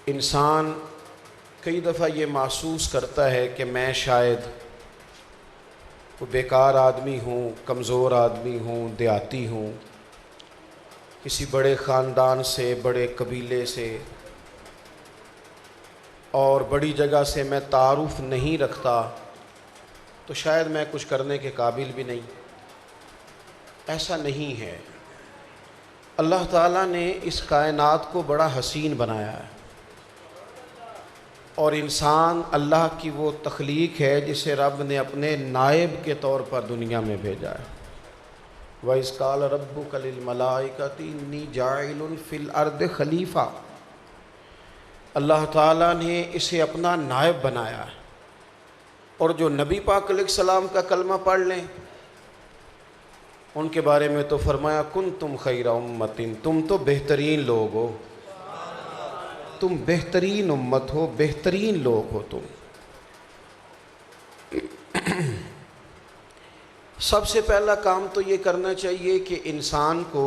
انسان کئی دفعہ یہ محسوس کرتا ہے کہ میں شاید کوئی بیکار آدمی ہوں، کمزور آدمی ہوں، دیہاتی ہوں، کسی بڑے خاندان سے، بڑے قبیلے سے اور بڑی جگہ سے میں تعارف نہیں رکھتا، تو شاید میں کچھ کرنے کے قابل بھی نہیں۔ ایسا نہیں ہے۔ اللہ تعالیٰ نے اس کائنات کو بڑا حسین بنایا ہے، اور انسان اللہ کی وہ تخلیق ہے جسے رب نے اپنے نائب کے طور پر دنیا میں بھیجا ہے۔ وَإِذْ قَالَ رَبُّكَ لِلْمَلَائِكَةِ إِنِّي جَاعِلٌ فِي الْأَرْضِ خلیفہ۔ اللہ تعالیٰ نے اسے اپنا نائب بنایا ہے، اور جو نبی پاک علیہ السلام کا کلمہ پڑھ لیں ان کے بارے میں تو فرمایا کنتم خیر امت، تم تو بہترین لوگ ہو، تم بہترین امت ہو، بہترین لوگ ہو تم۔ سب سے پہلا کام تو یہ کرنا چاہیے کہ انسان کو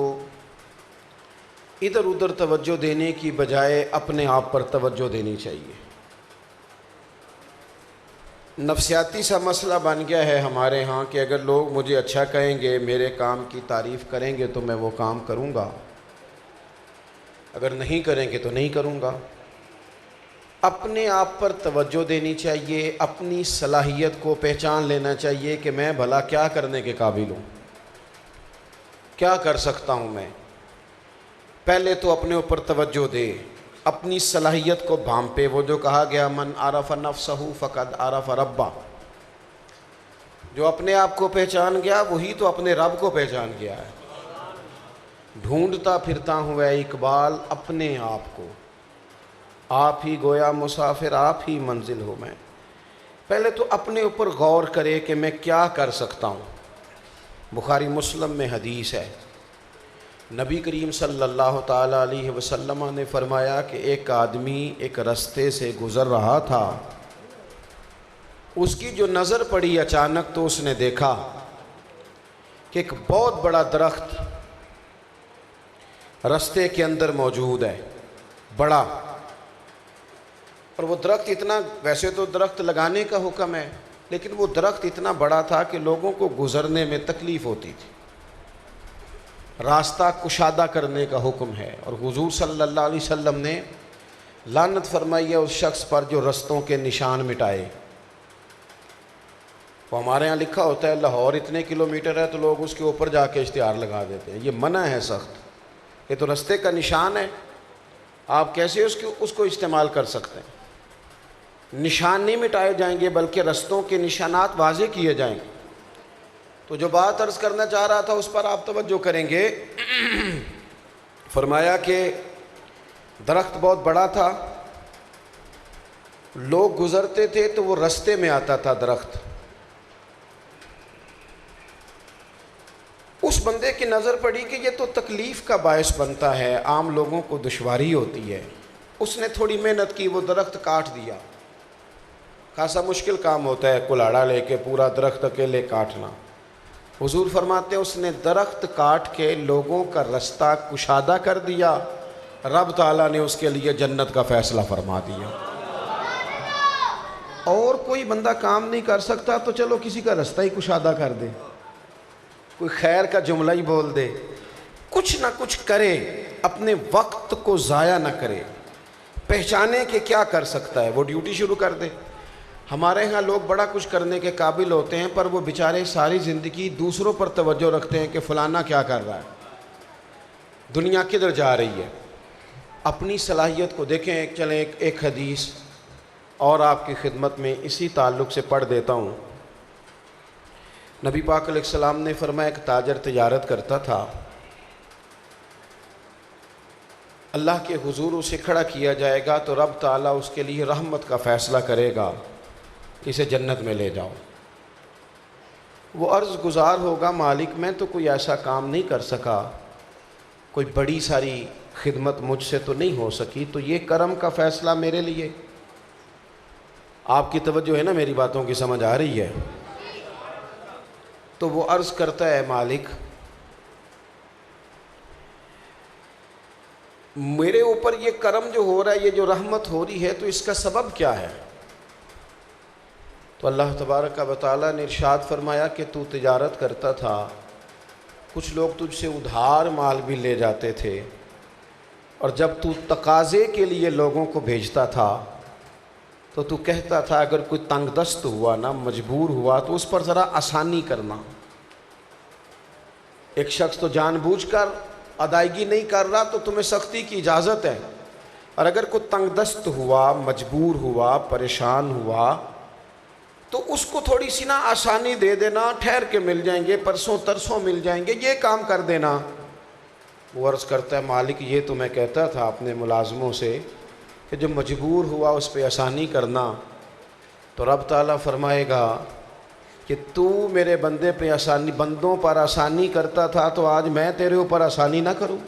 ادھر ادھر توجہ دینے کی بجائے اپنے آپ پر توجہ دینی چاہیے۔ نفسیاتی سا مسئلہ بن گیا ہے ہمارے ہاں کہ اگر لوگ مجھے اچھا کہیں گے، میرے کام کی تعریف کریں گے تو میں وہ کام کروں گا، اگر نہیں کریں گے تو نہیں کروں گا۔ اپنے آپ پر توجہ دینی چاہیے، اپنی صلاحیت کو پہچان لینا چاہیے کہ میں بھلا کیا کرنے کے قابل ہوں، کیا کر سکتا ہوں میں۔ پہلے تو اپنے اوپر توجہ دے، اپنی صلاحیت کو بھانپے۔ وہ جو کہا گیا من عرف نفسہ فقد عرف ربہ، جو اپنے آپ کو پہچان گیا وہی تو اپنے رب کو پہچان گیا ہے۔ ڈھونڈتا پھرتا ہوں اے اقبال اپنے آپ کو، آپ ہی گویا مسافر، آپ ہی منزل ہوں میں۔ پہلے تو اپنے اوپر غور کرے کہ میں کیا کر سکتا ہوں۔ بخاری مسلم میں حدیث ہے، نبی کریم صلی اللہ تعالیٰ علیہ وسلم نے فرمایا کہ ایک آدمی ایک رستے سے گزر رہا تھا، اس کی جو نظر پڑی اچانک تو اس نے دیکھا کہ ایک بہت بڑا درخت رستے کے اندر موجود ہے، بڑا، اور وہ درخت اتنا، ویسے تو درخت لگانے کا حکم ہے لیکن وہ درخت اتنا بڑا تھا کہ لوگوں کو گزرنے میں تکلیف ہوتی تھی، راستہ کشادہ کرنے کا حکم ہے۔ اور حضور صلی اللہ علیہ وسلم نے لعنت فرمائی ہے اس شخص پر جو رستوں کے نشان مٹائے۔ وہ ہمارے ہاں لکھا ہوتا ہے لاہور اتنے کلومیٹر ہے تو لوگ اس کے اوپر جا کے اشتہار لگا دیتے ہیں، یہ منع ہے سخت، یہ تو رستے کا نشان ہے، آپ کیسے اس کو استعمال کر سکتے ہیں۔ نشان نہیں مٹائے جائیں گے بلکہ رستوں کے نشانات واضح کیے جائیں گے۔ تو جو بات عرض کرنا چاہ رہا تھا اس پر آپ توجہ کریں گے۔ فرمایا کہ درخت بہت بڑا تھا، لوگ گزرتے تھے تو وہ رستے میں آتا تھا درخت۔ اس بندے کی نظر پڑی کہ یہ تو تکلیف کا باعث بنتا ہے، عام لوگوں کو دشواری ہوتی ہے۔ اس نے تھوڑی محنت کی، وہ درخت کاٹ دیا۔ خاصا مشکل کام ہوتا ہے کلاڑا لے کے پورا درخت اکیلے کاٹنا۔ حضور فرماتے ہیں اس نے درخت کاٹ کے لوگوں کا رستہ کشادہ کر دیا، رب تعالیٰ نے اس کے لیے جنت کا فیصلہ فرما دیا۔ اور کوئی بندہ کام نہیں کر سکتا تو چلو کسی کا رستہ ہی کشادہ کر دے، کوئی خیر کا جملہ ہی بول دے، کچھ نہ کچھ کرے، اپنے وقت کو ضائع نہ کرے، پہچانے کہ کیا کر سکتا ہے، وہ ڈیوٹی شروع کر دے۔ ہمارے ہاں لوگ بڑا کچھ کرنے کے قابل ہوتے ہیں پر وہ بیچارے ساری زندگی دوسروں پر توجہ رکھتے ہیں کہ فلانا کیا کر رہا ہے، دنیا کدھر جا رہی ہے۔ اپنی صلاحیت کو دیکھیں۔ چلیں ایک حدیث اور آپ کی خدمت میں اسی تعلق سے پڑھ دیتا ہوں۔ نبی پاک علیہ السلام نے فرمایا ایک تاجر تجارت کرتا تھا، اللہ کے حضور اسے کھڑا کیا جائے گا تو رب تعالیٰ اس کے لیے رحمت کا فیصلہ کرے گا، اسے جنت میں لے جاؤ۔ وہ عرض گزار ہوگا مالک میں تو کوئی ایسا کام نہیں کر سکا، کوئی بڑی ساری خدمت مجھ سے تو نہیں ہو سکی، تو یہ کرم کا فیصلہ میرے لیے۔ آپ کی توجہ ہے نا، میری باتوں کی سمجھ آ رہی ہے؟ تو وہ عرض کرتا ہے مالک میرے اوپر یہ کرم جو ہو رہا ہے، یہ جو رحمت ہو رہی ہے، تو اس کا سبب کیا ہے؟ تو اللہ تبارک و تعالیٰ نے ارشاد فرمایا کہ تو تجارت کرتا تھا، کچھ لوگ تجھ سے ادھار مال بھی لے جاتے تھے، اور جب تو تقاضے کے لیے لوگوں کو بھیجتا تھا تو تو کہتا تھا اگر کوئی تنگ دست ہوا نا، مجبور ہوا، تو اس پر ذرا آسانی کرنا۔ ایک شخص تو جان بوجھ کر ادائیگی نہیں کر رہا تو تمہیں سختی کی اجازت ہے، اور اگر کوئی تنگ دست ہوا، مجبور ہوا، پریشان ہوا، تو اس کو تھوڑی سی نا آسانی دے دینا، ٹھہر کے مل جائیں گے، پرسوں ترسوں مل جائیں گے، یہ کام کر دینا۔ وہ عرض کرتا ہے مالک یہ تو میں کہتا تھا اپنے ملازموں سے کہ جو مجبور ہوا اس پہ آسانی کرنا، تو رب تعالیٰ فرمائے گا کہ تو میرے بندوں پر آسانی کرتا تھا، تو آج میں تیرے اوپر آسانی نہ کروں؟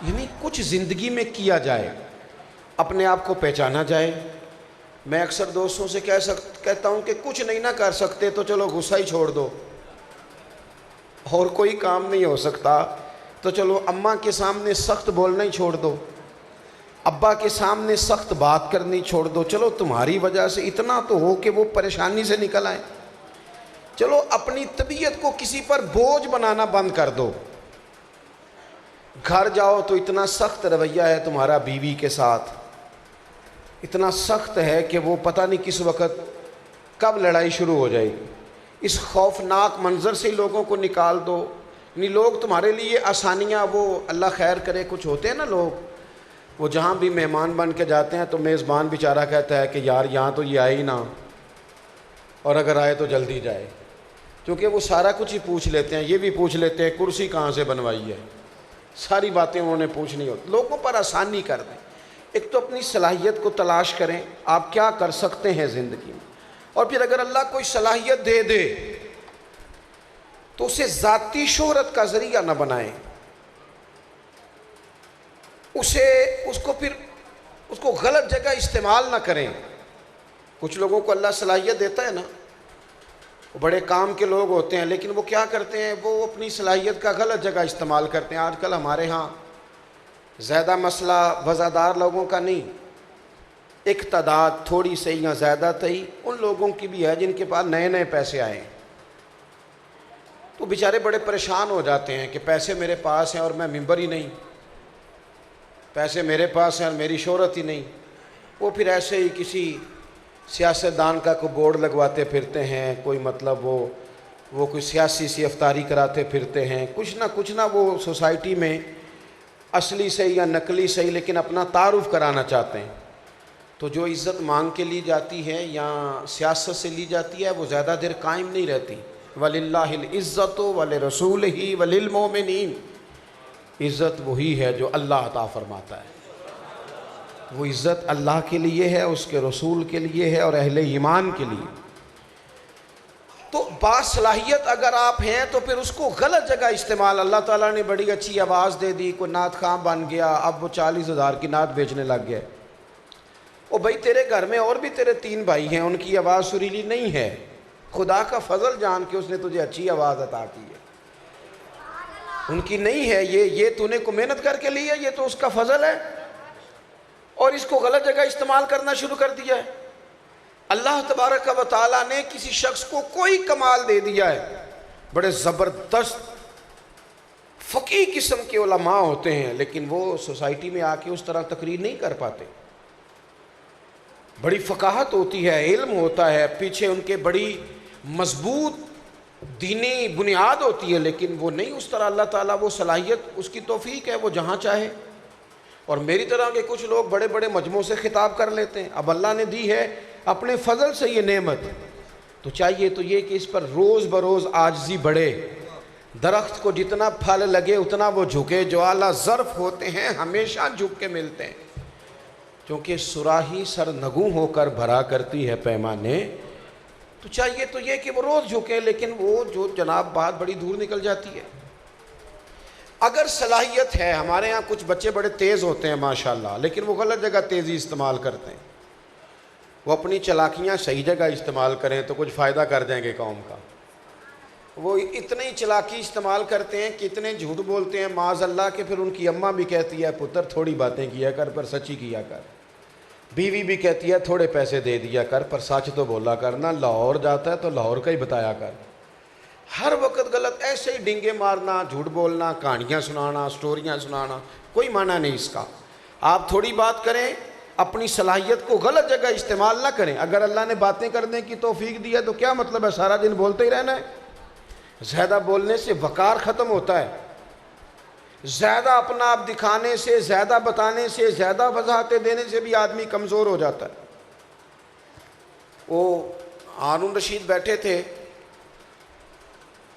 یعنی کچھ زندگی میں کیا جائے، اپنے آپ کو پہچانا جائے۔ میں اکثر دوستوں سے کہتا ہوں کہ کچھ نہیں نہ کر سکتے تو چلو غصہ ہی چھوڑ دو، اور کوئی کام نہیں ہو سکتا تو چلو اماں کے سامنے سخت بولنا ہی چھوڑ دو، ابا کے سامنے سخت بات کرنی چھوڑ دو، چلو تمہاری وجہ سے اتنا تو ہو کہ وہ پریشانی سے نکل آئیں، چلو اپنی طبیعت کو کسی پر بوجھ بنانا بند کر دو۔ گھر جاؤ تو اتنا سخت رویہ ہے تمہارا بیوی کے ساتھ، اتنا سخت ہے کہ وہ پتہ نہیں کس وقت کب لڑائی شروع ہو جائے گی، اس خوفناک منظر سے لوگوں کو نکال دو۔ یعنی لوگ تمہارے لیے آسانیاں، وہ اللہ خیر کرے، کچھ ہوتے ہیں نا لوگ، وہ جہاں بھی مہمان بن کے جاتے ہیں تو میزبان بیچارہ کہتا ہے کہ یار یہاں تو یہ آئے ہی نہ، اور اگر آئے تو جلدی جائے، کیونکہ وہ سارا کچھ ہی پوچھ لیتے ہیں، یہ بھی پوچھ لیتے ہیں کرسی کہاں سے بنوائی ہے، ساری باتیں انہوں نے پوچھنی ہوتی۔ لوگوں پر آسانی کر دیں۔ ایک تو اپنی صلاحیت کو تلاش کریں، آپ کیا کر سکتے ہیں زندگی میں، اور پھر اگر اللہ کوئی صلاحیت دے دے تو اسے ذاتی شہرت کا ذریعہ نہ بنائیں، اس کو غلط جگہ استعمال نہ کریں۔ کچھ لوگوں کو اللہ صلاحیت دیتا ہے نا، وہ بڑے کام کے لوگ ہوتے ہیں، لیکن وہ کیا کرتے ہیں، وہ اپنی صلاحیت کا غلط جگہ استعمال کرتے ہیں۔ آج کل ہمارے ہاں زیادہ مسئلہ وزادار لوگوں کا نہیں، ایک تعداد تھوڑی سی یا زیادہ تھی ان لوگوں کی بھی ہے جن کے پاس نئے نئے پیسے آئے، تو بیچارے بڑے پریشان ہو جاتے ہیں کہ پیسے میرے پاس ہیں اور میں ممبر ہی نہیں، پیسے میرے پاس ہیں اور میری شہرت ہی نہیں۔ وہ پھر ایسے ہی کسی سیاستدان کا کوئی بورڈ لگواتے پھرتے ہیں، کوئی مطلب وہ کوئی سیاسی سی افطاری کراتے پھرتے ہیں، کچھ نہ وہ سوسائٹی میں اصلی صحیح یا نقلی صحیح لیکن اپنا تعارف کرانا چاہتے ہیں۔ تو جو عزت مانگ کے لی جاتی ہے یا سیاست سے لی جاتی ہے وہ زیادہ دیر قائم نہیں رہتی۔ وَلِلَّهِ الْعِزَّةُ وَلِرَسُولِهِ وَلِلْمُؤْمِنِينَ، عزت وہی ہے جو اللہ عطا فرماتا ہے، وہ عزت اللہ کے لیے ہے، اس کے رسول کے لیے ہے اور اہل ایمان کے لیے۔ تو باصلاحیت اگر آپ ہیں تو پھر اس کو غلط جگہ استعمال، اللہ تعالیٰ نے بڑی اچھی آواز دے دی، کوئی نعت خواں بن گیا، اب وہ 40,000 کی نعت بیچنے لگ گیا۔ او بھائی تیرے گھر میں اور بھی تیرے 3 بھائی ہیں، ان کی آواز سریلی نہیں ہے، خدا کا فضل جان کے اس نے تجھے اچھی آواز عطا کی ہے، ان کی نہیں ہے، یہ تو نے کو محنت کر کے لی ہے، یہ تو اس کا فضل ہے، اور اس کو غلط جگہ استعمال کرنا شروع کر دیا ہے۔ اللہ تبارک و تعالیٰ نے کسی شخص کو کوئی کمال دے دیا ہے، بڑے زبردست فقیہ قسم کے علماء ہوتے ہیں، لیکن وہ سوسائٹی میں آ کے اس طرح تقریر نہیں کر پاتے، بڑی فقاہت ہوتی ہے، علم ہوتا ہے، پیچھے ان کے بڑی مضبوط دینی بنیاد ہوتی ہے، لیکن وہ نہیں اس طرح، اللہ تعالیٰ وہ صلاحیت اس کی توفیق ہے، وہ جہاں چاہے۔ اور میری طرح کے کچھ لوگ بڑے بڑے مجموعوں سے خطاب کر لیتے ہیں، اب اللہ نے دی ہے اپنے فضل سے یہ نعمت، تو چاہیے تو یہ کہ اس پر روز بروز عاجزی بڑھے، درخت کو جتنا پھل لگے اتنا وہ جھکے، جو اعلیٰ ظرف ہوتے ہیں ہمیشہ جھک کے ملتے ہیں، کیونکہ صراحی سرنگوں ہو کر بھرا کرتی ہے پیمانے، تو چاہیے تو یہ کہ وہ روز جھکے، لیکن وہ جو جناب بات بڑی دور نکل جاتی ہے۔ اگر صلاحیت ہے، ہمارے ہاں کچھ بچے بڑے تیز ہوتے ہیں ماشاءاللہ، لیکن وہ غلط جگہ تیزی استعمال کرتے ہیں، وہ اپنی چلاکیاں صحیح جگہ استعمال کریں تو کچھ فائدہ کر دیں گے قوم کا۔ وہ اتنی چلاکی استعمال کرتے ہیں کہ اتنے جھوٹ بولتے ہیں معاذ اللہ کہ پھر ان کی اماں بھی کہتی ہے پتر تھوڑی باتیں کیا کر پر سچی کیا کر، بیوی بھی کہتی ہے تھوڑے پیسے دے دیا کر پر سچ تو بولا کر، نہ لاہور جاتا ہے تو لاہور کا ہی بتایا کر۔ ہر وقت غلط ایسے ہی ڈنگے مارنا، جھوٹ بولنا، کہانیاں سنانا، سٹوریاں سنانا، کوئی معنی نہیں اس کا۔ آپ تھوڑی بات کریں، اپنی صلاحیت کو غلط جگہ استعمال نہ کریں۔ اگر اللہ نے باتیں کرنے کی توفیق دی ہے تو کیا مطلب ہے سارا دن بولتے ہی رہنا ہے؟ زیادہ بولنے سے وقار ختم ہوتا ہے، زیادہ اپنا آپ دکھانے سے، زیادہ بتانے سے، زیادہ وضاحتیں دینے سے بھی آدمی کمزور ہو جاتا ہے۔ وہ ہارون رشید بیٹھے تھے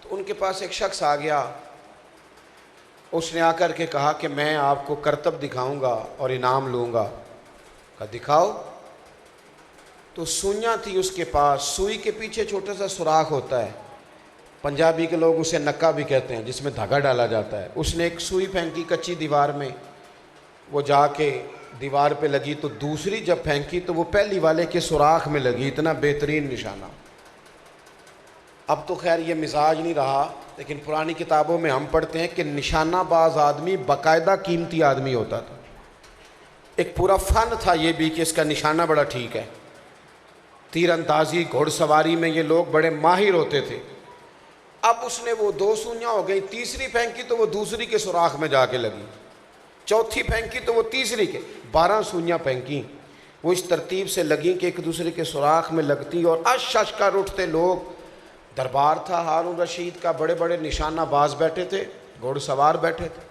تو ان کے پاس ایک شخص آ گیا، اس نے آ کر کے کہا کہ میں آپ کو کرتب دکھاؤں گا اور انعام لوں گا۔ کہا دکھاؤ۔ تو سوئیاں تھی اس کے پاس، سوئی کے پیچھے چھوٹا سا سوراخ ہوتا ہے، پنجابی کے لوگ اسے نکا بھی کہتے ہیں، جس میں دھاگا ڈالا جاتا ہے۔ اس نے ایک سوئی پھینکی کچی دیوار میں، وہ جا کے دیوار پہ لگی تو دوسری جب پھینکی تو وہ پہلی والے کے سوراخ میں لگی۔ اتنا بہترین نشانہ۔ اب تو خیر یہ مزاج نہیں رہا، لیکن پرانی کتابوں میں ہم پڑھتے ہیں کہ نشانہ باز آدمی باقاعدہ قیمتی آدمی ہوتا تھا۔ ایک پورا فن تھا یہ بھی کہ اس کا نشانہ بڑا ٹھیک ہے۔ تیر اندازی، گھوڑ سواری میں یہ لوگ بڑے ماہر ہوتے تھے۔ اب اس نے وہ 2 سوئیاں ہو گئی، تیسری پھینکی تو وہ دوسری کے سوراخ میں جا کے لگی، چوتھی پھینکی تو وہ تیسری کے، 12 سوئیاں پھینکی۔ وہ اس ترتیب سے لگیں کہ ایک دوسرے کے سوراخ میں لگتی اور اش اش کر اٹھتے لوگ۔ دربار تھا ہارون رشید کا، بڑے بڑے نشانہ باز بیٹھے تھے، گھوڑ سوار بیٹھے تھے۔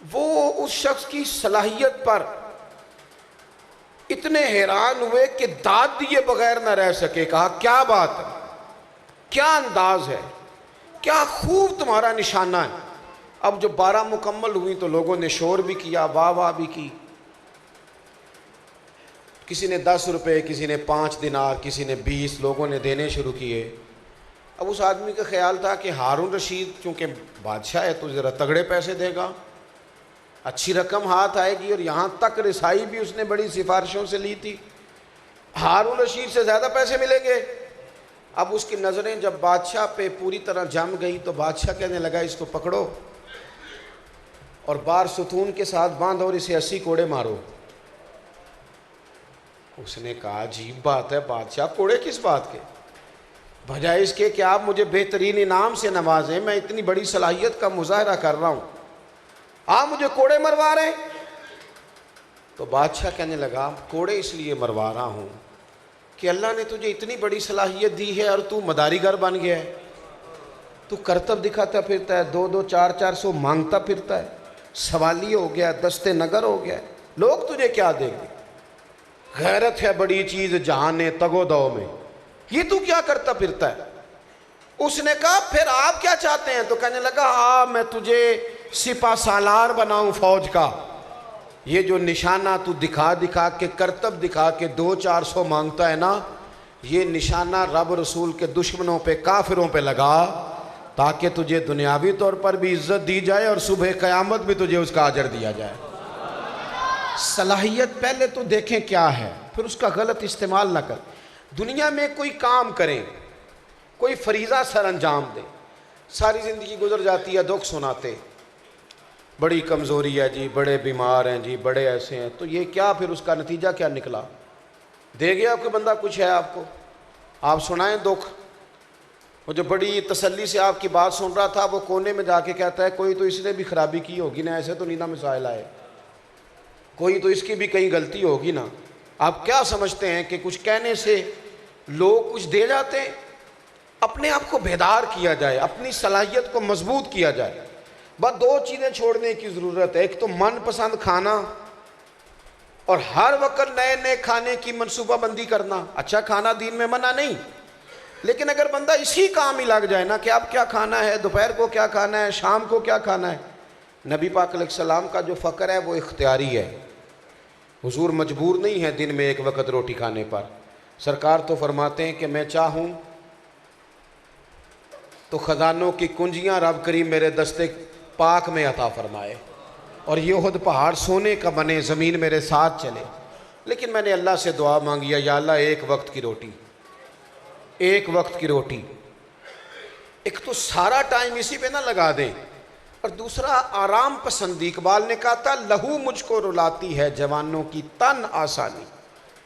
وہ اس شخص کی صلاحیت پر اتنے حیران ہوئے کہ داد دیے بغیر نہ رہ سکے۔ کہا کیا بات ہے، کیا انداز ہے، کیا خوب تمہارا نشانہ ہے۔ اب جب 12 مکمل ہوئی تو لوگوں نے شور بھی کیا، واہ واہ بھی کی۔ کسی نے 10 روپے، کسی نے 5 دینار، کسی نے 20، لوگوں نے دینے شروع کیے۔ اب اس آدمی کا خیال تھا کہ ہارون رشید چونکہ بادشاہ ہے تو ذرا تگڑے پیسے دے گا، اچھی رقم ہاتھ آئے گی، اور یہاں تک رسائی بھی اس نے بڑی سفارشوں سے لی تھی، ہارون رشید سے زیادہ پیسے ملیں گے۔ اب اس کی نظریں جب بادشاہ پہ پوری طرح جم گئی تو بادشاہ کہنے لگا اس کو پکڑو اور بار ستون کے ساتھ باندھو اور اسے 80 کوڑے مارو۔ اس نے کہا عجیب بات ہے بادشاہ، کوڑے کس بات کے؟ بجائے اس کے کہ آپ مجھے بہترین انعام سے نوازیں، میں اتنی بڑی صلاحیت کا مظاہرہ کر رہا ہوں، آپ مجھے کوڑے مروا رہے ہیں۔ تو بادشاہ کہنے لگا کوڑے اس لیے مروا رہا ہوں کہ اللہ نے تجھے اتنی بڑی صلاحیت دی ہے اور تو مداری گر بن گیا ہے، تو کرتب دکھاتا پھرتا ہے، 2 400 مانگتا پھرتا ہے، سوالی ہو گیا، دستے نگر ہو گیا، لوگ تجھے کیا دیں گے؟ غیرت ہے بڑی چیز جہان تگ و دو میں، یہ تو کیا کرتا پھرتا ہے؟ اس نے کہا پھر آپ کیا چاہتے ہیں؟ تو کہنے لگا ہاں میں تجھے سپہ سالار بناؤں فوج کا، یہ جو نشانہ تو دکھا دکھا کے، کرتب دکھا کے 2 400 مانگتا ہے نا، یہ نشانہ رب رسول کے دشمنوں پہ، کافروں پہ لگا تاکہ تجھے دنیاوی طور پر بھی عزت دی جائے اور صبح قیامت بھی تجھے اس کا اجر دیا جائے۔ صلاحیت پہلے تو دیکھیں کیا ہے، پھر اس کا غلط استعمال نہ کر۔ دنیا میں کوئی کام کریں، کوئی فریضہ سر انجام دیں، ساری زندگی گزر جاتی ہے دکھ سناتے، بڑی کمزوری ہے جی، بڑے بیمار ہیں جی، بڑے ایسے ہیں، تو یہ کیا پھر اس کا نتیجہ کیا نکلا؟ دے گیا کوئی بندہ کچھ ہے آپ کو؟ آپ سنائیں دکھ۔ وہ جو بڑی تسلی سے آپ کی بات سن رہا تھا وہ کونے میں جا کے کہتا ہے کوئی تو اس نے بھی خرابی کی ہوگی نا، ایسے تو نہیں نا مسائل آئے، کوئی تو اس کی بھی کہیں غلطی ہوگی نا۔ آپ کیا سمجھتے ہیں کہ کچھ کہنے سے لوگ کچھ دے جاتے ہیں؟ اپنے آپ کو بیدار کیا جائے، اپنی صلاحیت کو مضبوط کیا جائے۔ بس 2 چیزیں چھوڑنے کی ضرورت ہے، ایک تو من پسند کھانا اور ہر وقت نئے نئے کھانے کی منصوبہ بندی کرنا۔ اچھا کھانا دین میں منع نہیں، لیکن اگر بندہ اسی کام ہی لگ جائے نا کہ اب کیا کھانا ہے، دوپہر کو کیا کھانا ہے، شام کو کیا کھانا ہے۔ نبی پاک علیہ السلام کا جو فقر ہے وہ اختیاری ہے، حضور مجبور نہیں ہے دن میں 1 وقت روٹی کھانے پر۔ سرکار تو فرماتے ہیں کہ میں چاہوں تو خزانوں کی کنجیاں رب کریم میرے دستے پاک میں عطا فرمائے اور یہ احد پہاڑ سونے کا بنے، زمین میرے ساتھ چلے، لیکن میں نے اللہ سے دعا مانگی یا اللہ 1 وقت کی روٹی، 1 وقت کی روٹی۔ ایک تو سارا ٹائم اسی پہ نہ لگا دیں، اور دوسرا آرام پسندی۔ اقبال نے کہا تھا لہو مجھ کو رلاتی ہے جوانوں کی تن آسانی۔